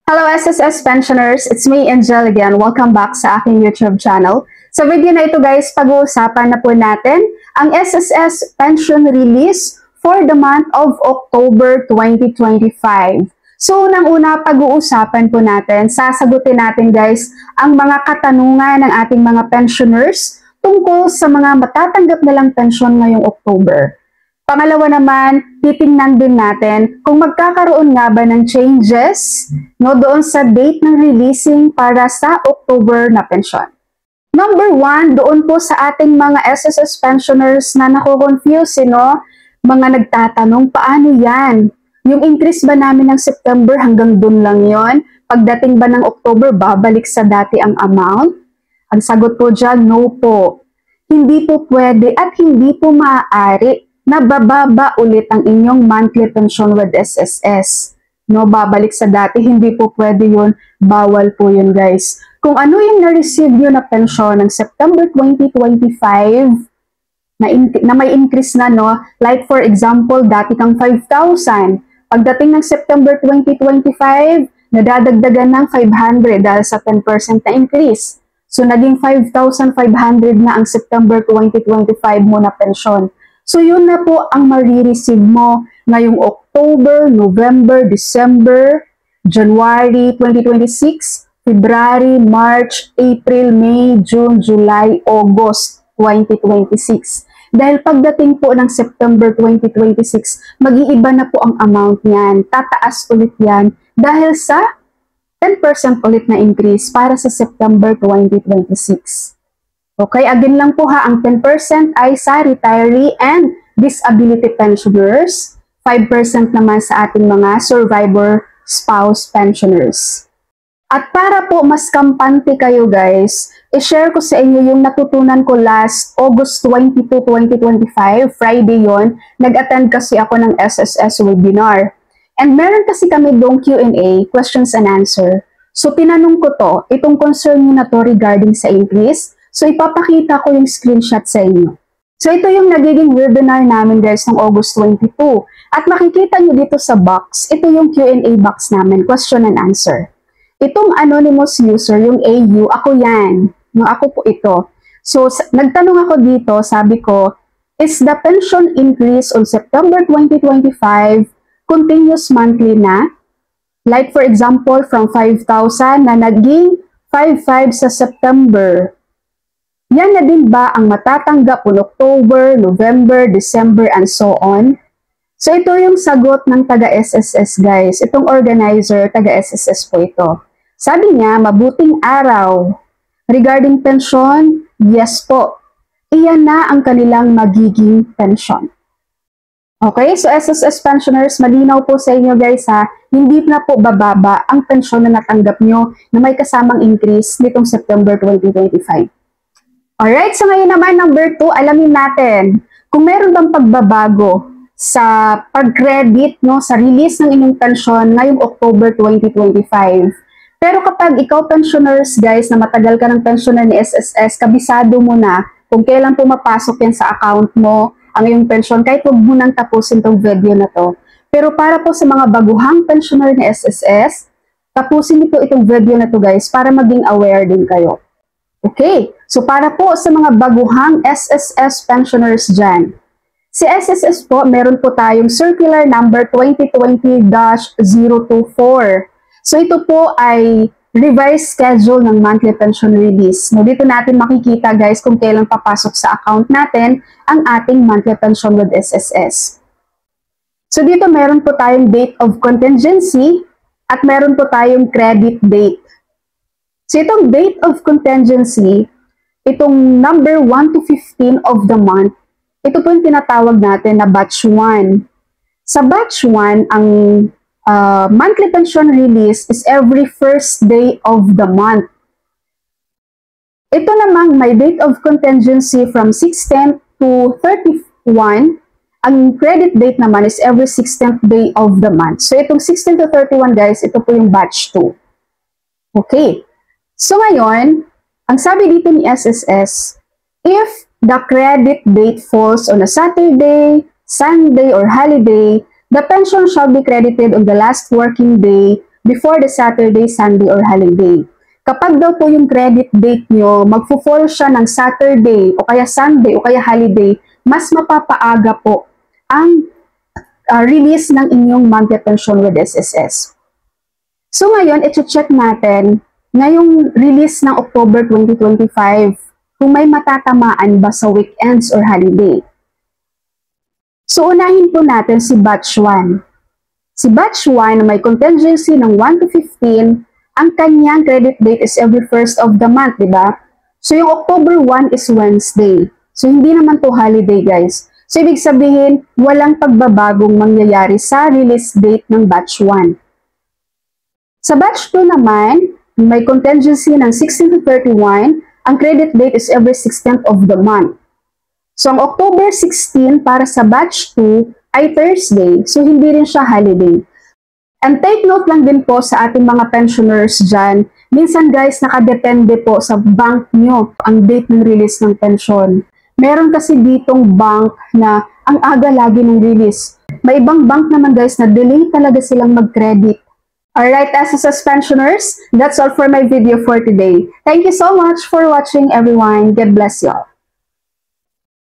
Hello SSS pensioners, it's me Angel again. Welcome back sa aking YouTube channel. Sa video na ito guys, pag-uusapan na po natin ang SSS pension release for the month of October 2025. So unang-una pag-uusapan po natin, sasagutin natin guys ang mga katanungan ng ating mga pensioners tungkol sa mga matatanggap nilang pension ngayong October. Pangalawa naman, titingnan din natin kung magkakaroon nga ba ng changes doon sa date ng releasing para sa October na pensyon. Number 1, doon po sa ating mga SSS pensioners na nako-confuse, mga nagtatanong, paano yan? Yung increase ba namin ng September hanggang doon lang yon? Pagdating ba ng October, babalik sa dati ang amount? Ang sagot po dyan, no po. Hindi po pwede at hindi po maaari na bababa ulit ang inyong monthly pension with SSS. Babalik sa dati, hindi po pwede yun. Bawal po yun guys. Kung ano yung na-receive nyo na pension ng September 2025, na may increase na, like for example, dati kang 5,000. Pagdating ng September 2025, nadadagdagan ng 500 dahil sa 10% na increase. So, naging 5,500 na ang September 2025 mo na pension. So, yun na po ang marireceive mo ngayong October, November, December, January 2026, February, March, April, May, June, July, August 2026. Dahil pagdating po ng September 2026, mag-iiba na po ang amount niyan. Tataas ulit yan dahil sa 10% ulit na increase para sa September 2026. Okay, again lang po ang 10% ay sa retiree and disability pensioners, 5% naman sa ating mga survivor spouse pensioners. At para po mas kampante kayo guys, i-share ko sa inyo yung natutunan ko last August 22, 2025, Friday yon. Nag-attend kasi ako ng SSS webinar. And meron kasi kami doong Q&A, questions and answer. So tinanong ko itong concern nyo na to regarding sa increase. So, ipapakita ko yung screenshot sa inyo. So, ito yung nagiging webinar namin guys ng August 22. At makikita nyo dito sa box, ito yung Q&A box namin, question and answer. Itong anonymous user, yung AU, ako yan. Ako po ito. So, nagtanong ako dito, sabi ko, is the pension increase on September 2025 continuous monthly na? Like for example, from 5,000 na naging 5,500 sa September. Yan na din ba ang matatanggap on October, November, December, and so on? So, ito yung sagot ng taga-SSS guys. Itong organizer, taga-SSS po ito. Sabi niya, mabuting araw. Regarding pension, yes po. Iyan na ang kanilang magiging pension. Okay, so SSS pensioners, malinaw po sa inyo guys hindi na po bababa ang pension na natanggap nyo na may kasamang increase nitong September 2025. Alright, so ngayon naman, number 2, alamin natin kung meron bang pagbabago sa pag-credit sa release ng inyong pensyon ngayong October 2025. Pero kapag ikaw pensioners guys na matagal ka ng pensioner ni SSS, kabisado mo na kung kailan pumapasok yan sa account mo ang iyong pensyon, kahit huwag mo nang tapusin tong video na to. Pero para po sa mga baguhang pensioner ni SSS, tapusin nito itong video na to guys para maging aware din kayo. Okay, so para po sa mga baguhang SSS pensioners dyan, si SSS po, meron po tayong circular number 2020-024. So ito po ay revised schedule ng monthly pension release. Dito natin makikita guys kung kailan papasok sa account natin ang ating monthly pension with SSS. So dito meron po tayong date of contingency at meron po tayong credit date. So, itong date of contingency, itong number 1 to 15 of the month, ito po yung tinatawag natin na batch 1. Sa batch 1, ang monthly pension release is every first day of the month. Ito namang may date of contingency from 16th to 31. Ang credit date naman is every 16th day of the month. So, itong 16 to 31 guys, ito po yung batch 2. Okay. So ngayon, ang sabi dito ni SSS, if the credit date falls on a Saturday, Sunday, or holiday, the pension shall be credited on the last working day before the Saturday, Sunday, or holiday. Kapag daw po yung credit date nyo, magfo-fall siya ng Saturday, o kaya Sunday, o kaya holiday, mas mapapaaga po ang release ng inyong monthly pension with SSS. So ngayon, ito-check natin ngayong release ng October 2025 kung may matatamaan ba sa weekends or holiday. So unahin po natin si Batch 1. Si Batch 1 na may contingency ng 1 to 15, ang kanyang credit date is every first of the month, di ba? So yung October 1 is Wednesday. So hindi naman to holiday, guys. So ibig sabihin, walang pagbabagong mangyayari sa release date ng Batch 1. Sa Batch 2 naman, may contingency ng 16 to 31, ang credit date is every 16th of the month. So, ang October 16 para sa Batch 2 ay Thursday, so hindi rin siya holiday. And take note lang din po sa ating mga pensioners dyan, minsan guys, nakadepende po sa bank nyo ang date ng release ng pension. Meron kasi ditong bank na ang aga lagi ng release. May ibang bank naman guys na delay talaga silang mag-credit. Alright, SSS pensioners, that's all for my video for today. Thank you so much for watching, everyone. God bless you all.